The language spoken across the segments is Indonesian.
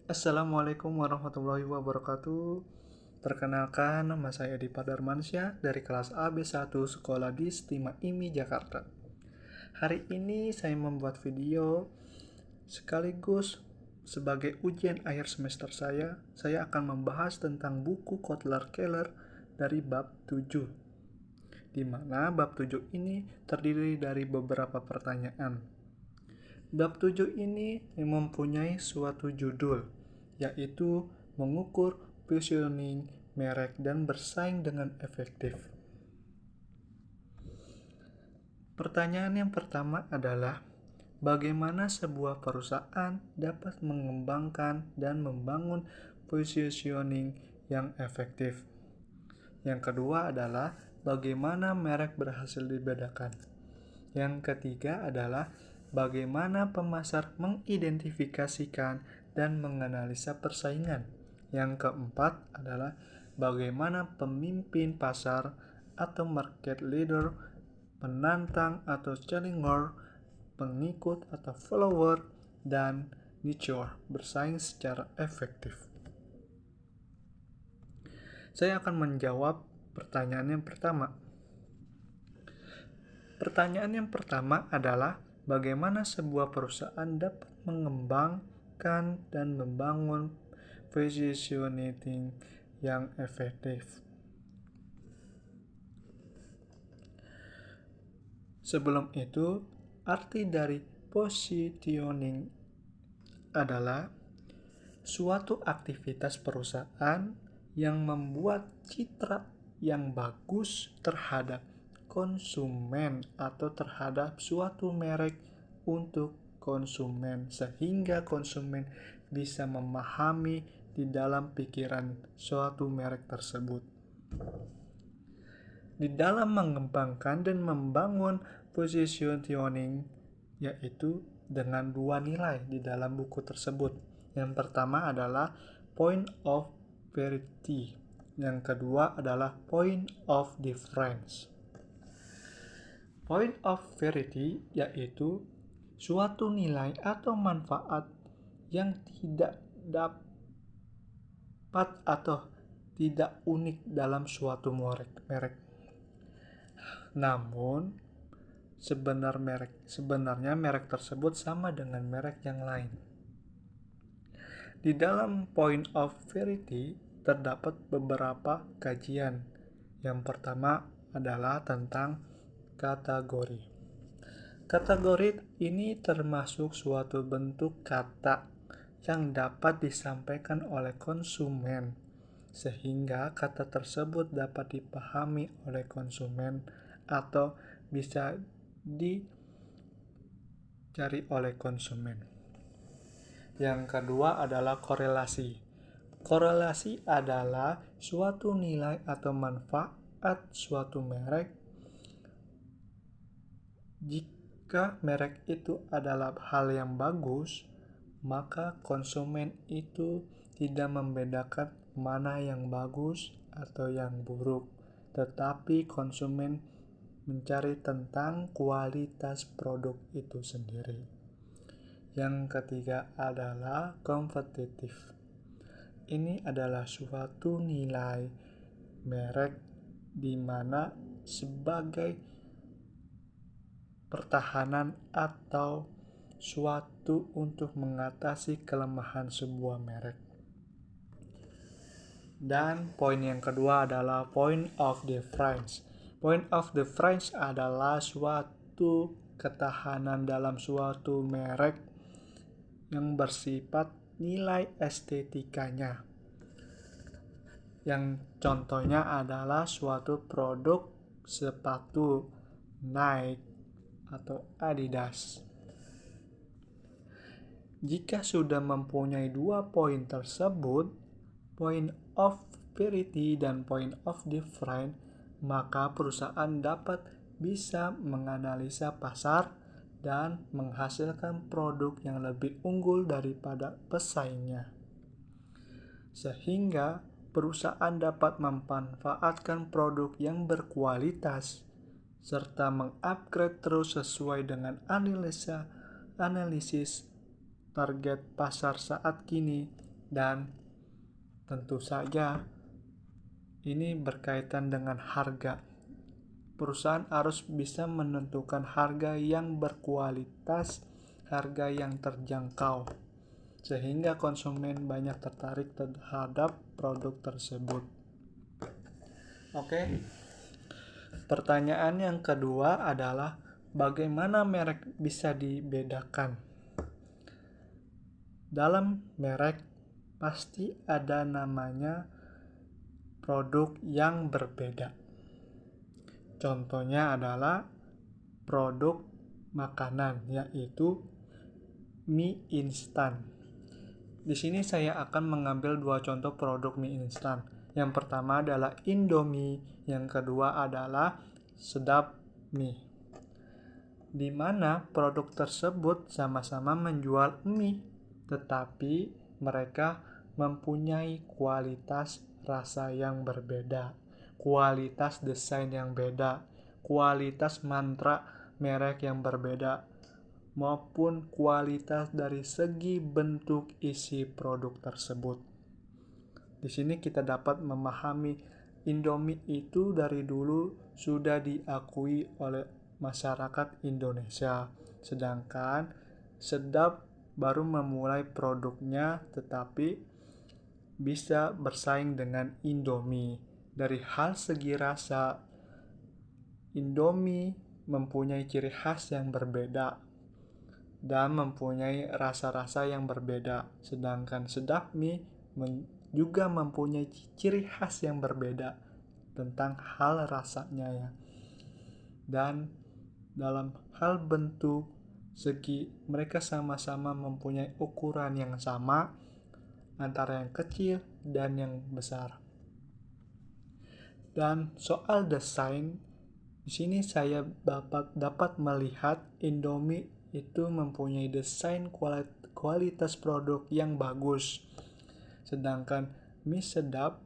Assalamualaikum warahmatullahi wabarakatuh. Perkenalkan, nama saya Dipa Darmansyah dari kelas AB1 Sekolah di Stima IMI Jakarta. Hari ini saya membuat video sekaligus sebagai ujian akhir semester saya akan membahas tentang buku Kotler Keller dari bab 7, di mana bab 7 ini terdiri dari beberapa pertanyaan. Bab 7 ini mempunyai suatu judul, yaitu mengukur positioning merek dan bersaing dengan efektif. Pertanyaan yang pertama adalah, bagaimana sebuah perusahaan dapat mengembangkan dan membangun positioning yang efektif? Yang kedua adalah, bagaimana merek berhasil dibedakan? Yang ketiga adalah, bagaimana pemasar mengidentifikasikan dan menganalisa persaingan. Yang keempat adalah, bagaimana pemimpin pasar atau market leader, penantang atau challenger, pengikut atau follower, dan nicher bersaing secara efektif. Saya akan menjawab pertanyaan yang pertama. Pertanyaan yang pertama adalah, bagaimana sebuah perusahaan dapat mengembangkan dan membangun positioning yang efektif? Sebelum itu, arti dari positioning adalah suatu aktivitas perusahaan yang membuat citra yang bagus terhadap konsumen atau terhadap suatu merek untuk konsumen, sehingga konsumen bisa memahami di dalam pikiran suatu merek tersebut. Di dalam mengembangkan dan membangun positioning, yaitu dengan dua nilai di dalam buku tersebut. Yang pertama adalah point of verity, yang kedua adalah point of difference. Point of verity yaitu suatu nilai atau manfaat yang tidak dapat atau tidak unik dalam suatu merek. Namun, sebenarnya merek tersebut sama dengan merek yang lain. Di dalam point of verity terdapat beberapa kajian. Yang pertama adalah tentang kategori. Kategori ini termasuk suatu bentuk kata yang dapat disampaikan oleh konsumen, sehingga kata tersebut dapat dipahami oleh konsumen atau bisa dicari oleh konsumen. Yang kedua adalah korelasi. Korelasi adalah suatu nilai atau manfaat suatu merek. Jika merek itu adalah hal yang bagus, maka konsumen itu tidak membedakan mana yang bagus atau yang buruk, tetapi konsumen mencari tentang kualitas produk itu sendiri. Yang ketiga adalah kompetitif. Ini adalah suatu nilai merek di mana sebagai pertahanan atau suatu untuk mengatasi kelemahan sebuah merek. Dan poin yang kedua adalah point of difference. Point of difference adalah suatu ketahanan dalam suatu merek yang bersifat nilai estetikanya. Yang contohnya adalah suatu produk sepatu Nike atau Adidas. Jika sudah mempunyai dua poin tersebut, point of verity dan point of difference, maka perusahaan dapat bisa menganalisa pasar dan menghasilkan produk yang lebih unggul daripada pesaingnya, sehingga perusahaan dapat memanfaatkan produk yang berkualitas serta mengupgrade terus sesuai dengan analisis target pasar saat kini Dan tentu saja ini berkaitan dengan harga. Perusahaan harus bisa menentukan harga yang berkualitas, harga yang terjangkau, sehingga konsumen banyak tertarik terhadap produk tersebut. Oke. Pertanyaan yang kedua adalah bagaimana merek bisa dibedakan? Dalam merek pasti ada namanya produk yang berbeda. Contohnya adalah produk makanan, yaitu mie instan. Di sini saya akan mengambil 2 contoh produk mie instan. Yang pertama adalah Indomie, yang kedua adalah Sedap Mie. Di mana produk tersebut sama-sama menjual mie, tetapi mereka mempunyai kualitas rasa yang berbeda, kualitas desain yang beda, kualitas mantra merek yang berbeda, maupun kualitas dari segi bentuk isi produk tersebut. Di sini kita dapat memahami Indomie itu dari dulu sudah diakui oleh masyarakat Indonesia, sedangkan Sedap baru memulai produknya tetapi bisa bersaing dengan Indomie. Dari hal segi rasa, Indomie mempunyai ciri khas yang berbeda dan mempunyai rasa-rasa yang berbeda, sedangkan Sedap Mie juga mempunyai ciri khas yang berbeda tentang hal rasanya ya. Dan dalam hal bentuk segi, mereka sama-sama mempunyai ukuran yang sama antara yang kecil dan yang besar. Dan soal desain, di sini saya dapat melihat Indomie itu mempunyai desain kualitas produk yang bagus. Sedangkan mie Sedap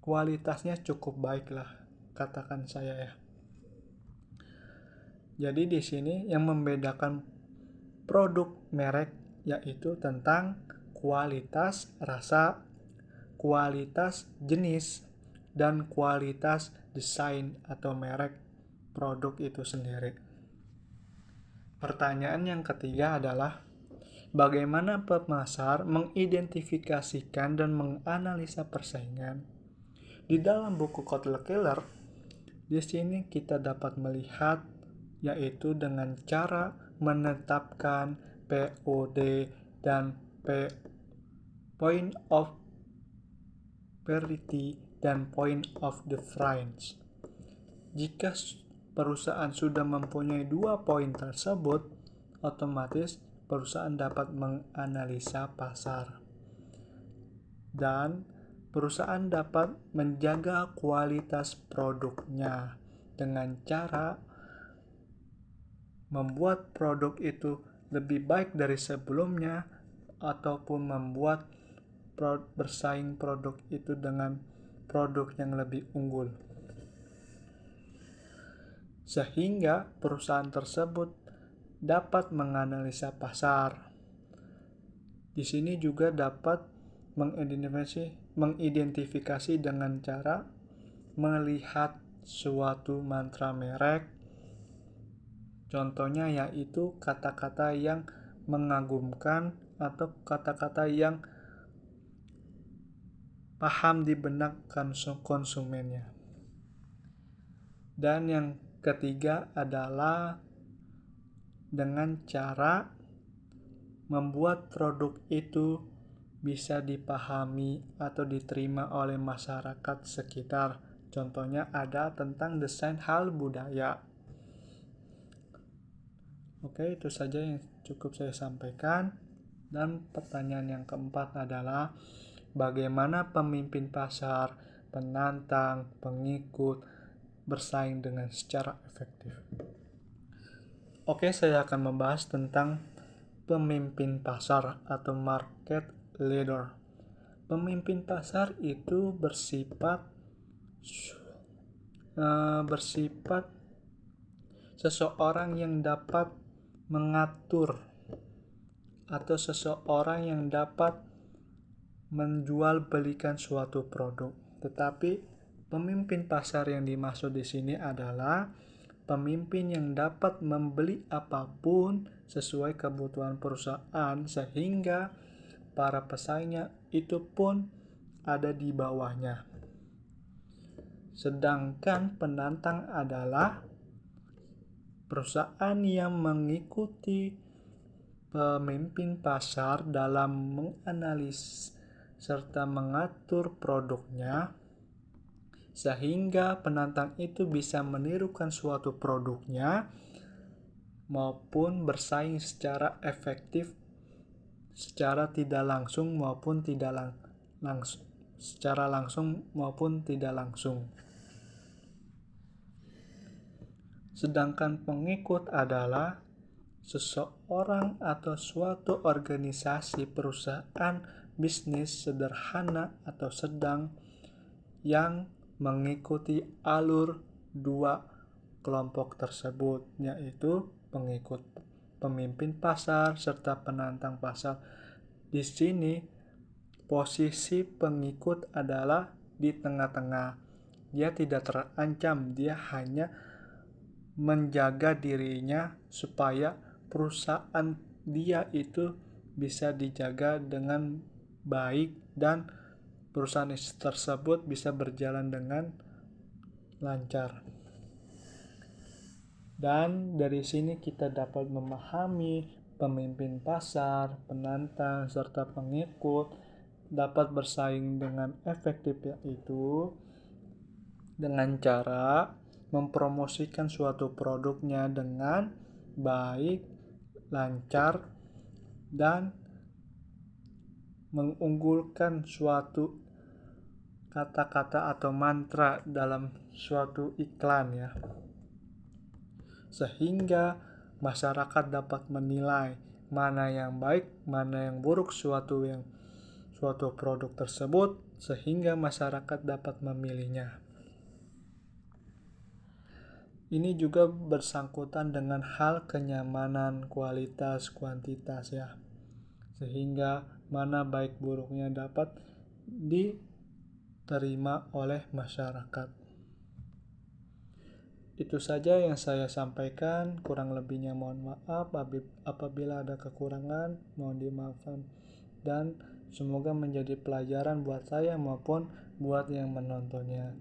kualitasnya cukup baik lah, katakan saya ya. Jadi di sini yang membedakan produk merek yaitu tentang kualitas rasa, kualitas jenis, dan kualitas desain atau merek produk itu sendiri. Pertanyaan yang ketiga adalah bagaimana pemasar mengidentifikasikan dan menganalisa persaingan? Di dalam buku Kotler Keller, di sini kita dapat melihat yaitu dengan cara menetapkan POD dan point of parity dan point of difference. Jika perusahaan sudah mempunyai 2 poin tersebut, otomatis perusahaan dapat menganalisa pasar. Dan perusahaan dapat menjaga kualitas produknya dengan cara membuat produk itu lebih baik dari sebelumnya ataupun membuat bersaing produk itu dengan produk yang lebih unggul. Sehingga perusahaan tersebut dapat menganalisa pasar. Di sini juga dapat mengidentifikasi dengan cara melihat suatu mantra merek. Contohnya yaitu kata-kata yang mengagumkan atau kata-kata yang paham di benak konsumennya. Dan yang ketiga adalah dengan cara membuat produk itu bisa dipahami atau diterima oleh masyarakat sekitar. Contohnya ada tentang desain hal budaya. Oke, itu saja yang cukup saya sampaikan. Dan pertanyaan yang keempat adalah bagaimana pemimpin pasar, penantang, pengikut bersaing dengan secara efektif. Oke, saya akan membahas tentang pemimpin pasar atau market leader. Pemimpin pasar itu bersifat seseorang yang dapat mengatur atau seseorang yang dapat menjual belikan suatu produk. Tetapi pemimpin pasar yang dimaksud di sini adalah pemimpin yang dapat membeli apapun sesuai kebutuhan perusahaan sehingga para pesaingnya itu pun ada di bawahnya. Sedangkan penantang adalah perusahaan yang mengikuti pemimpin pasar dalam menganalisis serta mengatur produknya sehingga penantang itu bisa menirukan suatu produknya maupun bersaing secara efektif secara tidak langsung maupun tidak langsung secara langsung maupun tidak langsung. Sedangkan pengikut adalah seseorang atau suatu organisasi perusahaan bisnis sederhana atau sedang yang mengikuti alur dua kelompok tersebut, yaitu pengikut pemimpin pasar serta penantang pasar. Di sini posisi pengikut adalah di tengah-tengah. Dia tidak terancam, dia hanya menjaga dirinya supaya perusahaan dia itu bisa dijaga dengan baik dan perusahaan tersebut bisa berjalan dengan lancar. Dan dari sini kita dapat memahami pemimpin pasar, penantang, serta pengikut dapat bersaing dengan efektif, yaitu dengan cara mempromosikan suatu produknya dengan baik, lancar, dan mengunggulkan suatu kata-kata atau mantra dalam suatu iklan ya. Sehingga masyarakat dapat menilai mana yang baik, mana yang buruk suatu produk tersebut sehingga masyarakat dapat memilihnya. Ini juga bersangkutan dengan hal kenyamanan, kualitas, kuantitas ya. Sehingga mana baik buruknya dapat diterima oleh masyarakat. Itu saja yang saya sampaikan, kurang lebihnya mohon maaf. Apabila ada kekurangan mohon dimaafkan, dan semoga menjadi pelajaran buat saya maupun buat yang menontonnya.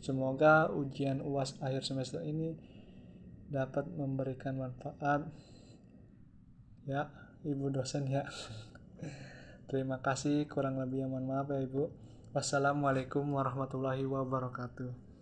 Semoga ujian UAS akhir semester ini dapat memberikan manfaat ya Ibu dosen ya. Terima kasih, kurang lebihnya mohon maaf ya Ibu. Wassalamualaikum warahmatullahi wabarakatuh.